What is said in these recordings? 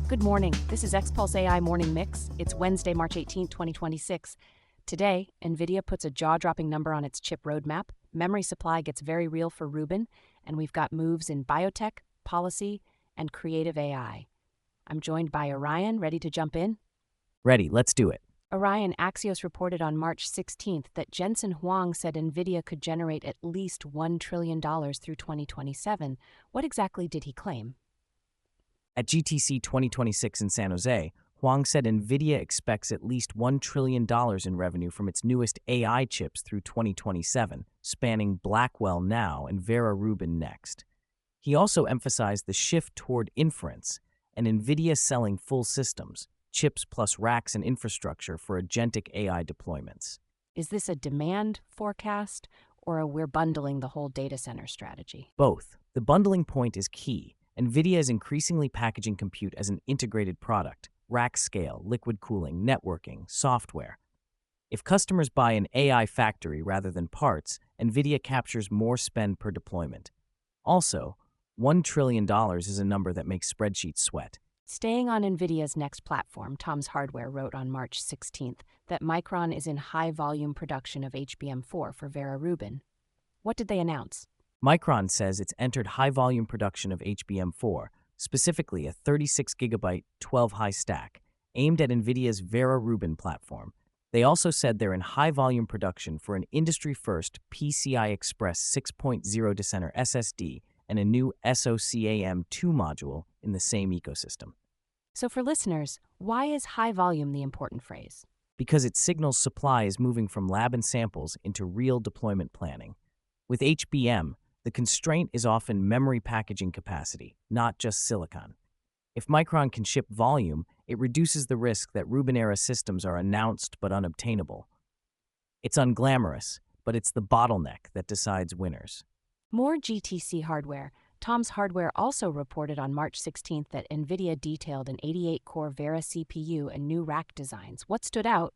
Good morning. This is XPulse AI Morning Mix. It's Wednesday, March 18, 2026. Today, Nvidia puts a jaw-dropping number on its chip roadmap. Memory supply gets very real for Rubin, and we've got moves in biotech, policy, and creative AI. I'm joined by Orion, ready to jump in? Ready, let's do it. Orion, Axios reported on March 16th that Jensen Huang said Nvidia could generate at least $1 trillion through 2027. What exactly did he claim? At GTC 2026 in San Jose, Huang said Nvidia expects at least $1 trillion in revenue from its newest AI chips through 2027, spanning Blackwell now and Vera Rubin next. He also emphasized the shift toward inference and Nvidia selling full systems, chips plus racks and infrastructure for agentic AI deployments. Is this a demand forecast or a we're bundling the whole data center strategy? Both. The bundling point is key. Nvidia is increasingly packaging compute as an integrated product, rack scale, liquid cooling, networking, software. If customers buy an AI factory rather than parts, Nvidia captures more spend per deployment. Also, $1 trillion is a number that makes spreadsheets sweat. Staying on Nvidia's next platform, Tom's Hardware wrote on March 16th that Micron is in high-volume production of HBM4 for Vera Rubin. What did they announce? Micron says it's entered high-volume production of HBM4, specifically a 36GB 12-high stack, aimed at Nvidia's Vera Rubin platform. They also said they're in high-volume production for an industry-first PCI Express 6.0 data SSD and a new SOCAMM2 module in the same ecosystem. So for listeners, why is high volume the important phrase? Because it signals supply is moving from lab and samples into real deployment planning. With HBM, the constraint is often memory packaging capacity, not just silicon. If Micron can ship volume, it reduces the risk that Rubin-era systems are announced but unobtainable. It's unglamorous, but it's the bottleneck that decides winners. More GTC hardware. Tom's Hardware also reported on March 16th that Nvidia detailed an 88-core Vera CPU and new rack designs. What stood out?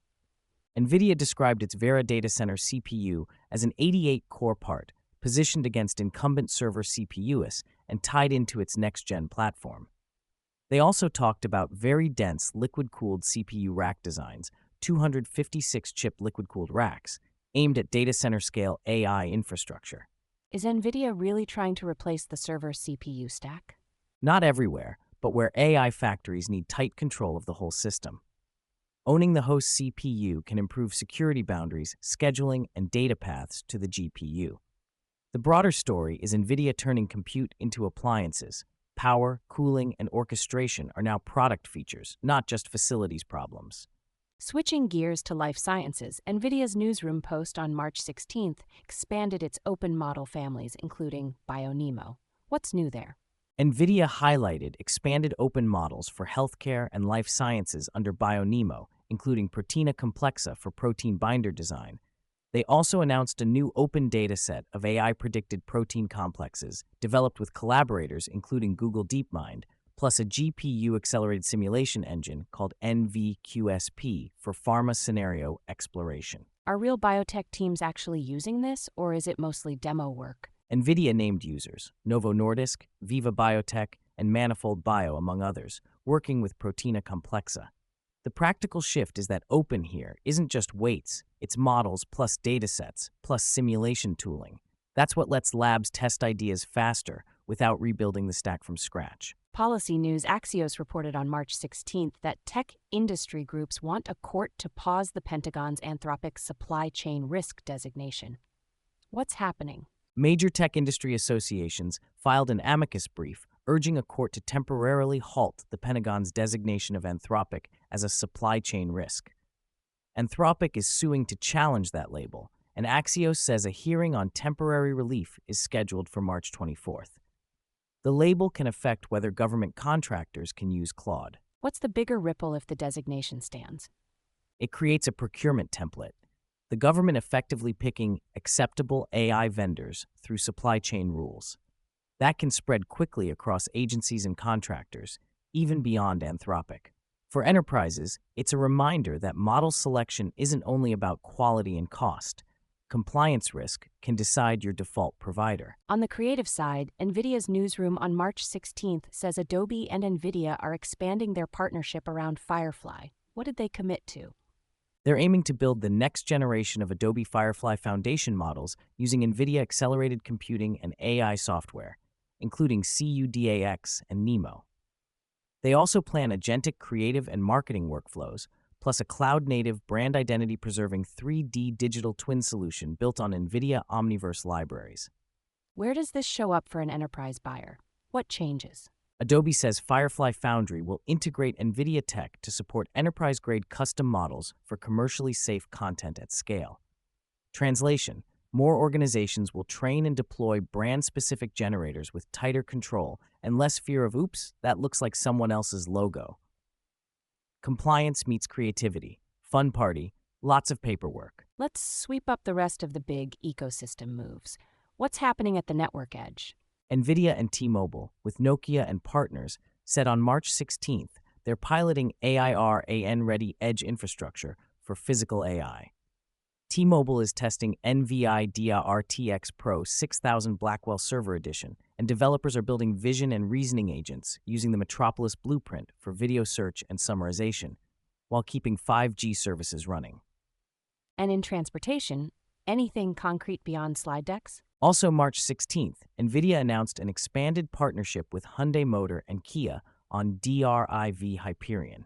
Nvidia described its Vera data center CPU as an 88-core part, positioned against incumbent server CPUs and tied into its next-gen platform. They also talked about very dense liquid-cooled CPU rack designs, 256-chip liquid-cooled racks, aimed at data center-scale AI infrastructure. Is Nvidia really trying to replace the server CPU stack? Not everywhere, but where AI factories need tight control of the whole system. Owning the host CPU can improve security boundaries, scheduling, and data paths to the GPU. The broader story is Nvidia turning compute into appliances. Power, cooling, and orchestration are now product features, not just facilities problems. Switching gears to life sciences, Nvidia's newsroom post on March 16th expanded its open model families, including BioNeMo. What's new there? Nvidia highlighted expanded open models for healthcare and life sciences under BioNeMo, including Proteina Complexa for protein binder design. They also announced a new open dataset of AI-predicted protein complexes developed with collaborators including Google DeepMind, plus a GPU-accelerated simulation engine called nvQSP for pharma scenario exploration. Are real biotech teams actually using this, or is it mostly demo work? Nvidia named users, Novo Nordisk, Viva Biotech, and Manifold Bio, among others, working with Proteina Complexa. The practical shift is that open here isn't just weights, it's models plus datasets plus simulation tooling. That's what lets labs test ideas faster without rebuilding the stack from scratch. Policy News Axios reported on March 16th that tech industry groups want a court to pause the Pentagon's Anthropic supply chain risk designation. What's happening? Major tech industry associations filed an amicus brief urging a court to temporarily halt the Pentagon's designation of Anthropic as a supply chain risk. Anthropic is suing to challenge that label, and Axios says a hearing on temporary relief is scheduled for March 24th. The label can affect whether government contractors can use Claude. What's the bigger ripple if the designation stands? It creates a procurement template, the government effectively picking acceptable AI vendors through supply chain rules. That can spread quickly across agencies and contractors, even beyond Anthropic. For enterprises, it's a reminder that model selection isn't only about quality and cost. compliance risk can decide your default provider. On the creative side, Nvidia's newsroom on March 16th says Adobe and Nvidia are expanding their partnership around Firefly. What did they commit to? They're aiming to build the next generation of Adobe Firefly Foundation models using NVIDIA accelerated computing and AI software, including CUDAX and NeMo. They also plan agentic creative and marketing workflows, plus a cloud-native, brand identity-preserving 3D digital twin solution built on NVIDIA Omniverse libraries. Where does this show up for an enterprise buyer? What changes? Adobe says Firefly Foundry will integrate NVIDIA tech to support enterprise-grade custom models for commercially safe content at scale. Translation: more organizations will train and deploy brand-specific generators with tighter control and less fear of, oops, that looks like someone else's logo. Compliance meets creativity. Fun party. Lots of paperwork. Let's sweep up the rest of the big ecosystem moves. What's happening at the network edge? NVIDIA and T-Mobile, with Nokia and partners, said on March 16th they're piloting AIRAN-ready edge infrastructure for physical AI. T-Mobile is testing NVIDIA RTX Pro 6000 Blackwell Server Edition, and developers are building vision and reasoning agents using the Metropolis blueprint for video search and summarization, while keeping 5G services running. And in transportation, anything concrete beyond slide decks? Also March 16th, NVIDIA announced an expanded partnership with Hyundai Motor and Kia on DRIV Hyperion.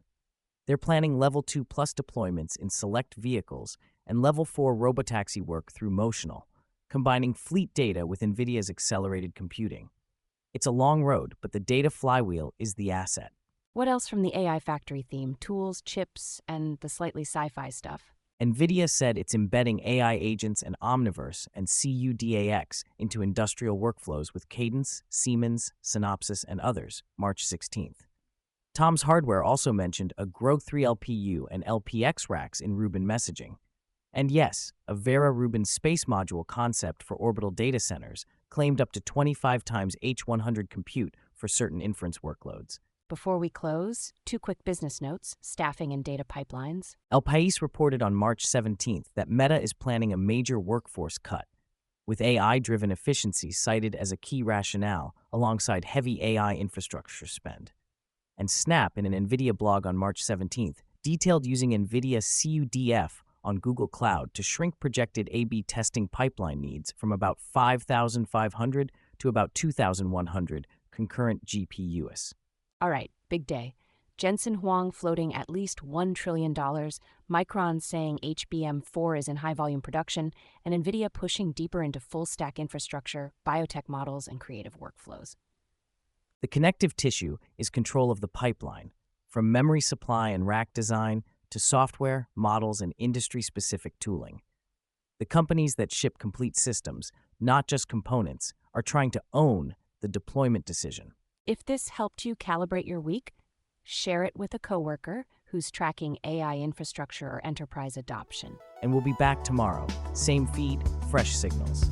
They're planning Level 2 Plus deployments in select vehicles and Level 4 robotaxi work through Motional, combining fleet data with NVIDIA's accelerated computing. It's a long road, but the data flywheel is the asset. What else from the AI factory theme? Tools, chips, and the slightly sci-fi stuff? NVIDIA said it's embedding AI agents and Omniverse and CUDAX into industrial workflows with Cadence, Siemens, Synopsys, and others, March 16th. Tom's Hardware also mentioned a Grow 3 LPU and LPX racks in Rubin messaging. And yes, a Vera Rubin space module concept for orbital data centers claimed up to 25 times H100 compute for certain inference workloads. Before we close, 2 quick business notes: staffing and data pipelines. El País reported on March 17th that Meta is planning a major workforce cut, with AI-driven efficiency cited as a key rationale alongside heavy AI infrastructure spend. And Snap, in an NVIDIA blog on March 17th, detailed using NVIDIA CUDF on Google Cloud to shrink projected A/B testing pipeline needs from about 5,500 to about 2,100 concurrent GPUs. All right, big day. Jensen Huang floating at least $1 trillion, Micron saying HBM4 is in high-volume production, and Nvidia pushing deeper into full-stack infrastructure, biotech models, and creative workflows. The connective tissue is control of the pipeline, from memory supply and rack design to software, models, and industry-specific tooling. The companies that ship complete systems, not just components, are trying to own the deployment decision. If this helped you calibrate your week, share it with a coworker who's tracking AI infrastructure or enterprise adoption. And we'll be back tomorrow. Same feed, fresh signals.